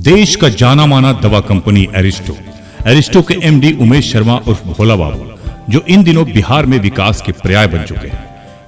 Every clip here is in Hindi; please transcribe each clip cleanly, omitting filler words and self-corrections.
देश का जाना माना दवा कंपनी एरिस्टो के एमडी उमेश शर्मा उर्फ भोला बाबू, जो इन दिनों बिहार में विकास के पर्याय बन चुके हैं।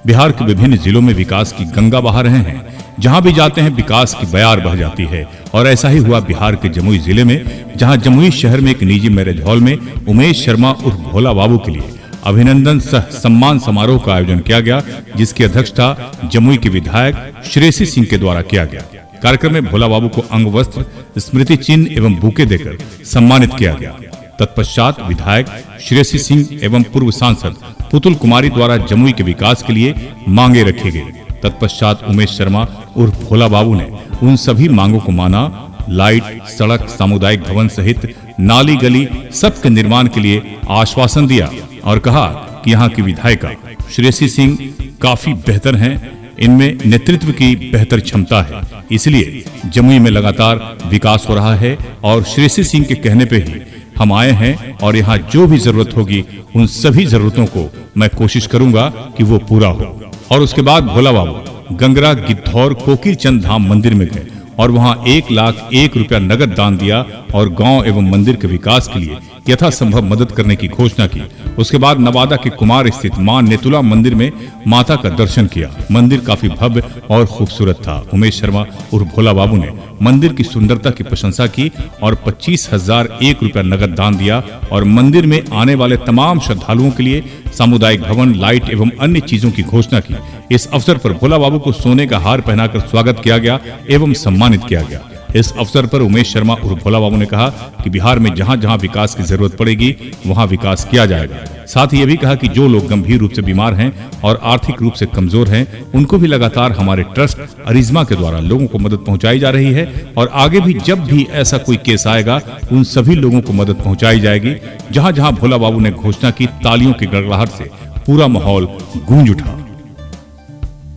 बिहार के विभिन्न जिलों में विकास की गंगा बहा रहे हैं। जहां भी जाते हैं विकास की बयार बह जाती है। और ऐसा ही हुआ बिहार के जमुई जिले में, जहां जमुई शहर में एक निजी मैरिज हॉल में उमेश शर्मा उर्फ भोला बाबू के लिए अभिनंदन सह सम्मान समारोह का आयोजन किया गया, जिसकी अध्यक्षता जमुई के विधायक श्रेयसी सिंह के द्वारा किया गया। कार्यक्रम में भोला बाबू को अंग वस्त्र, स्मृति चिन्ह एवं बुके देकर सम्मानित किया गया। तत्पश्चात विधायक श्रेयसी सिंह एवं पूर्व सांसद पुतुल कुमारी द्वारा जमुई के विकास के लिए मांगे रखी गई। तत्पश्चात उमेश शर्मा उर्फ भोला बाबू ने उन सभी मांगों को माना। लाइट, सड़क, सामुदायिक भवन सहित नाली गली सबके निर्माण के लिए आश्वासन दिया और कहा कि यहाँ की विधायिका श्रेयसी सिंह काफी बेहतर हैं। इनमें नेतृत्व की बेहतर क्षमता है, इसलिए जमुई में लगातार विकास हो रहा है और श्रेयसी सिंह के कहने पे ही हम आए हैं और यहाँ जो भी जरूरत होगी उन सभी जरूरतों को मैं कोशिश करूंगा कि वो पूरा हो। और उसके बाद भोला बाबू गंगरा, गिद्धौर, कोकिल चंद धाम मंदिर में गए और वहां 1,01,000 रुपया नगद दान दिया और गांव एवं मंदिर के विकास के लिए यथासंभव मदद करने की घोषणा की। उसके बाद नवादा के कुमार स्थित मां नेतुला मंदिर में माता का दर्शन किया। मंदिर काफी भव्य और खूबसूरत था। उमेश शर्मा उर्फ भोला बाबू ने मंदिर की सुंदरता की प्रशंसा की और 25,001 रुपया नगद दान दिया और मंदिर में आने वाले तमाम श्रद्धालुओं के लिए सामुदायिक भवन, लाइट एवं अन्य चीजों की घोषणा की। इस अवसर पर भोला बाबू को सोने का हार पहनाकर स्वागत किया गया एवं सम्मानित किया गया। इस अवसर पर उमेश शर्मा उर्फ भोला बाबू ने कहा कि बिहार में जहां जहां विकास की जरूरत पड़ेगी वहां विकास किया जाएगा। साथ ही ये भी कहा कि जो लोग गंभीर रूप से बीमार हैं और आर्थिक रूप से कमजोर हैं, उनको भी लगातार हमारे ट्रस्ट अरिज्मा के द्वारा लोगों को मदद पहुंचाई जा रही है और आगे भी जब भी ऐसा कोई केस आएगा उन सभी लोगों को मदद पहुंचाई जाएगी। जहां जहां भोला बाबू ने घोषणा की, तालियों की गड़गड़ाहट से पूरा माहौल गूंज उठा।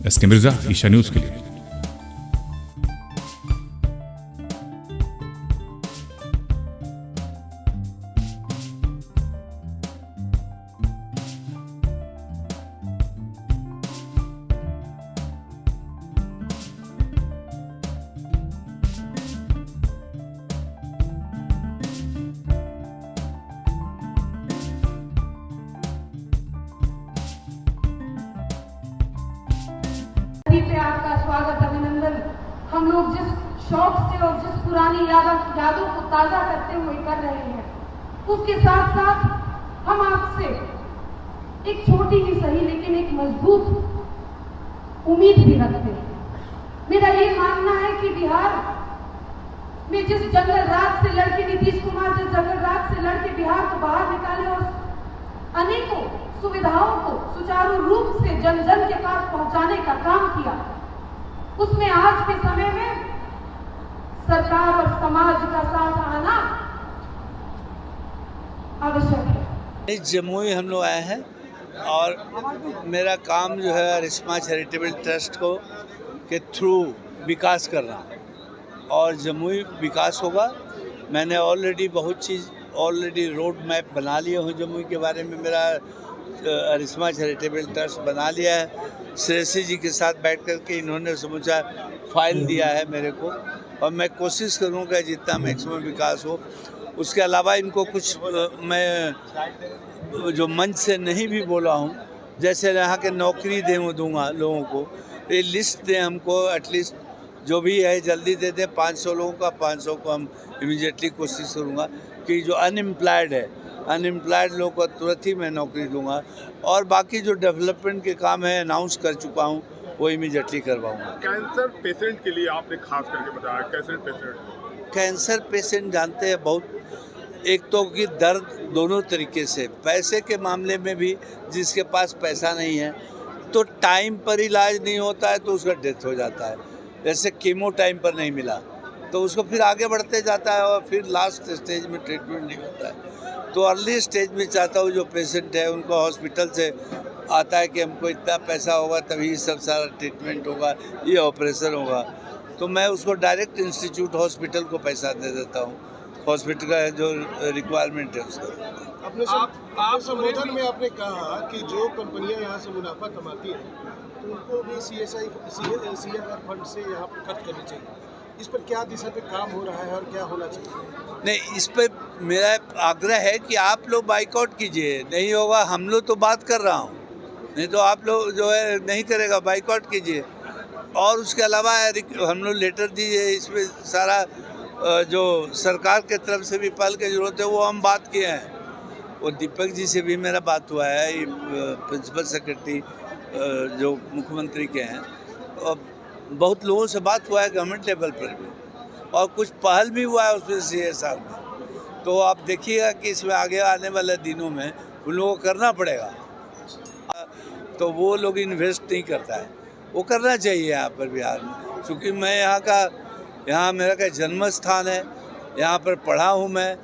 एसके मिर्जा, ईशा न्यूज के लिए। पे आपका स्वागत, अभिनंदन। हम लोग जिस शौक से और जिस पुरानी यादों को ताजा करते हुए कर रहे हैं, उसके साथ साथ हम आपसे एक छोटी ही सही लेकिन एक मजबूत उम्मीद भी रखते हैं। मेरा ये मानना है कि बिहार में जिस जंगल राज से लड़के नीतीश कुमार जिस जंगल राज से लड़के बिहार को बाहर निकाले और अनेकों सुविधाओं को सुचारू रूप से जन जन के पास पहुंचाने का काम किया, उसमें आज के समय में सरकार और समाज का साथ आना आवश्यक है। जमुई हम लोग आए हैं और मेरा काम जो है अरिस्मा चैरिटेबल ट्रस्ट को के थ्रू विकास करना और जमुई विकास होगा। मैंने ऑलरेडी बहुत चीज़ रोड मैप बना लिया हूँ जमुई के बारे में। मेरा अरिस्मा चैरिटेबल ट्रस्ट बना लिया है। श्रेयसी जी के साथ बैठ कर के इन्होंने समूचा फाइल दिया है मेरे को और मैं कोशिश करूँगा जितना मैक्सिमम विकास हो। उसके अलावा इनको कुछ मैं जो मंच से नहीं भी बोला हूँ, जैसे यहाँ के नौकरी दूंगा लोगों को, ये लिस्ट दें हमको, एटलीस्ट जो भी है जल्दी दे दें। 500 लोगों का 500 को हम इमीडिएटली कोशिश करूँगा कि जो अनएम्प्लॉयड है, अनएम्प्लॉयड लोगों को तुरंत ही मैं नौकरी दूंगा। और बाकी जो डेवलपमेंट के काम है अनाउंस कर चुका हूँ, वो इमीडिएटली करवाऊँगा। कैंसर पेशेंट के लिए आपने खास करके बताया, कैंसर पेशेंट जानते हैं बहुत, एक तो कि दर्द दोनों तरीके से, पैसे के मामले में भी जिसके पास पैसा नहीं है तो टाइम पर इलाज नहीं होता है तो उसका डेथ हो जाता है। जैसे कीमो टाइम पर नहीं मिला तो उसको फिर आगे बढ़ते जाता है और फिर लास्ट स्टेज में ट्रीटमेंट नहीं होता है। तो अर्ली स्टेज में चाहता हूँ जो पेशेंट है उनको हॉस्पिटल से आता है कि हमको इतना पैसा होगा तभी सब सारा ट्रीटमेंट होगा, ये ऑपरेशन होगा, तो मैं उसको डायरेक्ट इंस्टीट्यूट हॉस्पिटल को पैसा दे देता हूँ। हॉस्पिटल का जो रिक्वायरमेंट है उसका। अपने संबोधन में आपने कहा कि जो कंपनियां यहाँ से मुनाफा कमाती हैं तो उनको भी CSR फंड से यहाँ पर खर्च करनी चाहिए। इस पर क्या दिशा पे काम हो रहा है और क्या होना चाहिए? नहीं, इस पर मेरा आग्रह है कि आप लोग बाइकआउट कीजिए। नहीं होगा, हम लोग तो बात कर रहा हूँ, नहीं तो आप लोग जो है नहीं करेगा, बाइकआउट कीजिए। और उसके अलावा हम लोग लेटर दीजिए, इसमें सारा जो सरकार के तरफ से भी पहल की जरूरत है वो हम बात किए हैं। वो दीपक जी से भी मेरा बात हुआ है, ये प्रिंसिपल सेक्रेटरी जो मुख्यमंत्री के हैं, और बहुत लोगों से बात हुआ है गवर्नमेंट लेवल पर भी, और कुछ पहल भी हुआ है उसमें CSR में। तो आप देखिएगा कि इसमें आगे आने वाले दिनों में उन लोगों को करना पड़ेगा। तो वो लोग इन्वेस्ट नहीं करता है, वो करना चाहिए यहाँ पर बिहार में, क्योंकि मैं यहाँ मेरा का जन्म स्थान है, यहाँ पर पढ़ा हूँ, मैं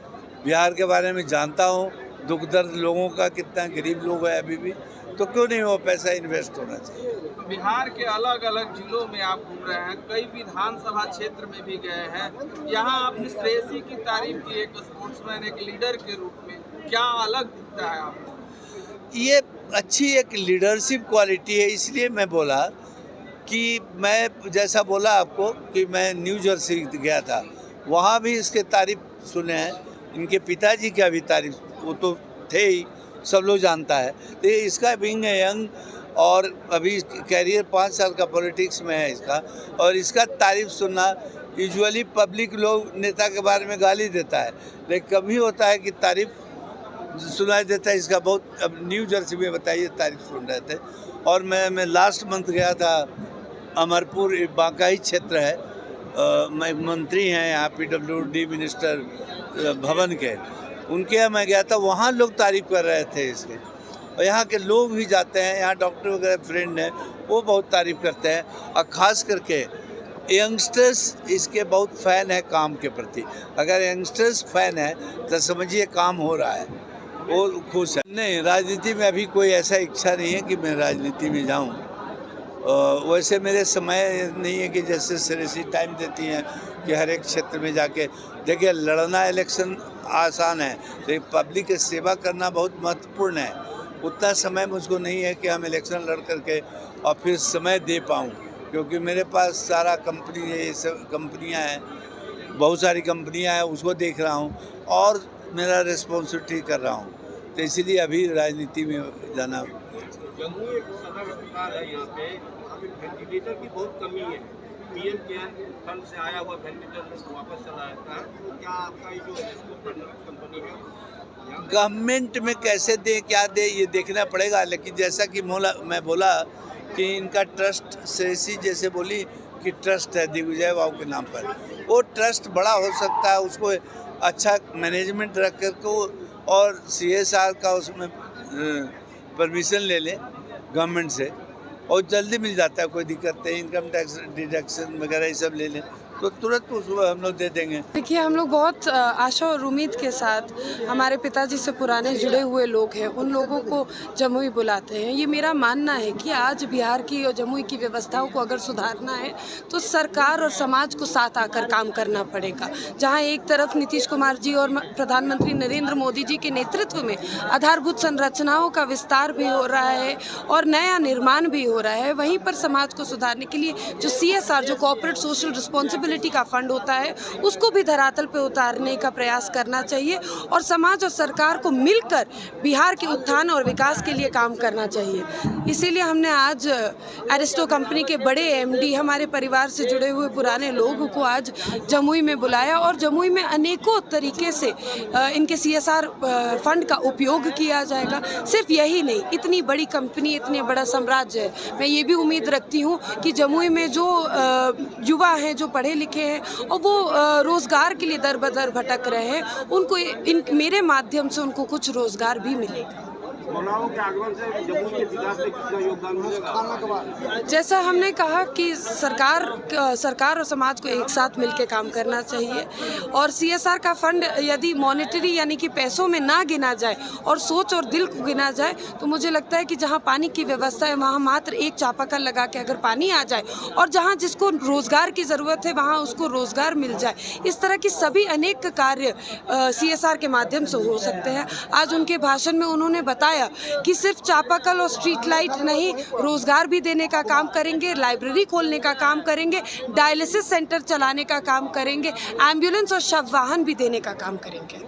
बिहार के बारे में जानता हूँ, दुख दर्द लोगों का, कितना गरीब लोग है अभी भी, तो क्यों नहीं वो पैसा इन्वेस्ट होना चाहिए। बिहार के अलग अलग जिलों में आप घूम रहे हैं, कई विधानसभा क्षेत्र में भी गए हैं, यहाँ आपने श्रेयसी की तारीफ की एक स्पोर्ट्समैन, एक लीडर के रूप में, क्या अलग दिखता है आपको? ये अच्छी एक लीडरशिप क्वालिटी है, इसलिए मैं बोला कि मैं जैसा बोला आपको कि मैं न्यू जर्सी गया था, वहाँ भी इसके तारीफ सुने हैं, इनके पिताजी का भी तारीफ, वो तो थे ही, सब लोग जानता है। तो इसका बीइंग यंग और अभी कैरियर 5 साल का पॉलिटिक्स में है इसका, और इसका तारीफ सुनना, यूजुअली पब्लिक लोग नेता के बारे में गाली देता है, लेकिन कभी होता है कि तारीफ सुनाई देता है इसका बहुत। अब न्यू जर्सी में बताइए तारीफ सुन रहे थे। और मैं लास्ट मंथ गया था अमरपुर, बांका ही क्षेत्र है, मैं मंत्री हैं यहाँ PWD मिनिस्टर भवन के, उनके यहाँ मैं गया था, वहाँ लोग तारीफ कर रहे थे इसके, और यहाँ के लोग भी जाते हैं, यहाँ डॉक्टर वगैरह फ्रेंड हैं, वो बहुत तारीफ करते हैं, और ख़ास करके यंगस्टर्स इसके बहुत फ़ैन है काम के प्रति। अगर यंगस्टर्स फ़ैन है तो समझिए काम हो रहा है, वो खुश है। नहीं, राजनीति में अभी कोई ऐसा इच्छा नहीं है कि मैं राजनीति में जाऊं। वैसे मेरे समय नहीं है कि जैसे श्रेयसी टाइम देती हैं कि हर एक क्षेत्र में जाके देखिए, लड़ना इलेक्शन आसान है, लेकिन पब्लिक की सेवा करना बहुत महत्वपूर्ण है। उतना समय मुझको नहीं है कि हम इलेक्शन लड़ करके और फिर समय दे पाऊँ, क्योंकि मेरे पास सारा कंपनी है, ये सब कंपनियाँ हैं, बहुत सारी कंपनियाँ हैं, उसको देख रहा हूँ और मेरा रिस्पॉन्सिबिलिटी कर रहा हूँ, तो इसीलिए अभी राजनीति में जाना। जमुई एक सदर अस्पताल है, यहाँ पे वेंटिलेटर की बहुत कमी है, PM केयर फंड से आया हुआ वेंटिलेटर वापस चला जाता है, तो क्या आपका ये जो कंपनी है गवर्नमेंट में कैसे दे, क्या दे, ये देखना पड़ेगा। लेकिन जैसा कि मैं बोला कि इनका ट्रस्ट, श्रेयसी जैसे बोली कि ट्रस्ट है दिग्विजय बाबू के नाम पर, वो ट्रस्ट बड़ा हो सकता है, उसको अच्छा मैनेजमेंट रख कर को और CSR का उसमें परमिशन ले लें गवर्नमेंट से, और जल्दी मिल जाता है, कोई दिक्कत नहीं। इनकम टैक्स डिडक्शन वगैरह ये सब ले लें तो तुरंत उसको हम लोग दे देंगे। देखिए, हम लोग बहुत आशा और उम्मीद के साथ, हमारे पिताजी से पुराने जुड़े हुए लोग हैं, उन लोगों को जमुई बुलाते हैं। ये मेरा मानना है कि आज बिहार की और जमुई की व्यवस्थाओं को अगर सुधारना है तो सरकार और समाज को साथ आकर काम करना पड़ेगा। जहां एक तरफ नीतीश कुमार जी और प्रधानमंत्री नरेंद्र मोदी जी के नेतृत्व में आधारभूत संरचनाओं का विस्तार भी हो रहा है और नया निर्माण भी हो रहा है, वहीं पर समाज को सुधारने के लिए जो CSR, जो कॉर्पोरेट सोशल रिस्पॉन्सिबिलिटी का फंड होता है, उसको भी धरातल पे उतारने का प्रयास करना चाहिए और समाज और सरकार को मिलकर बिहार के उत्थान और विकास के लिए काम करना चाहिए। इसीलिए हमने आज एरिस्टो कंपनी के बड़े MD, हमारे परिवार से जुड़े हुए पुराने लोगों को आज जमुई में बुलाया और जमुई में अनेकों तरीके से इनके CSR फंड का उपयोग किया जाएगा। सिर्फ यही नहीं, इतनी बड़ी कंपनी, इतने बड़ा साम्राज्य है, मैं ये भी उम्मीद रखती हूँ कि जमुई में जो युवा हैं, जो पढ़े लिखे हैं और वो रोज़गार के लिए दर बदर भटक रहे हैं, उनको मेरे माध्यम से उनको कुछ रोज़गार भी मिलेगा। मौलानाओं के आगमन से जमुई के विकास में कितना योगदान मिलेगा? जैसा हमने कहा कि सरकार और समाज को एक साथ मिलकर काम करना चाहिए और CSR का फंड यदि मॉनेटरी यानी कि पैसों में ना गिना जाए और सोच और दिल को गिना जाए, तो मुझे लगता है कि जहां पानी की व्यवस्था है वहां मात्र एक चापाकल लगा के अगर पानी आ जाए और जहां जिसको रोज़गार की ज़रूरत है वहां उसको रोज़गार मिल जाए, इस तरह की सभी अनेक कार्य CSR के माध्यम से हो सकते हैं। आज उनके भाषण में उन्होंने बताया बताया कि सिर्फ चापाकल और स्ट्रीट लाइट नहीं, रोजगार भी देने का काम करेंगे, लाइब्रेरी खोलने का काम करेंगे, डायलिसिस सेंटर चलाने का काम करेंगे, एम्बुलेंस और शव वाहन भी देने का काम करेंगे।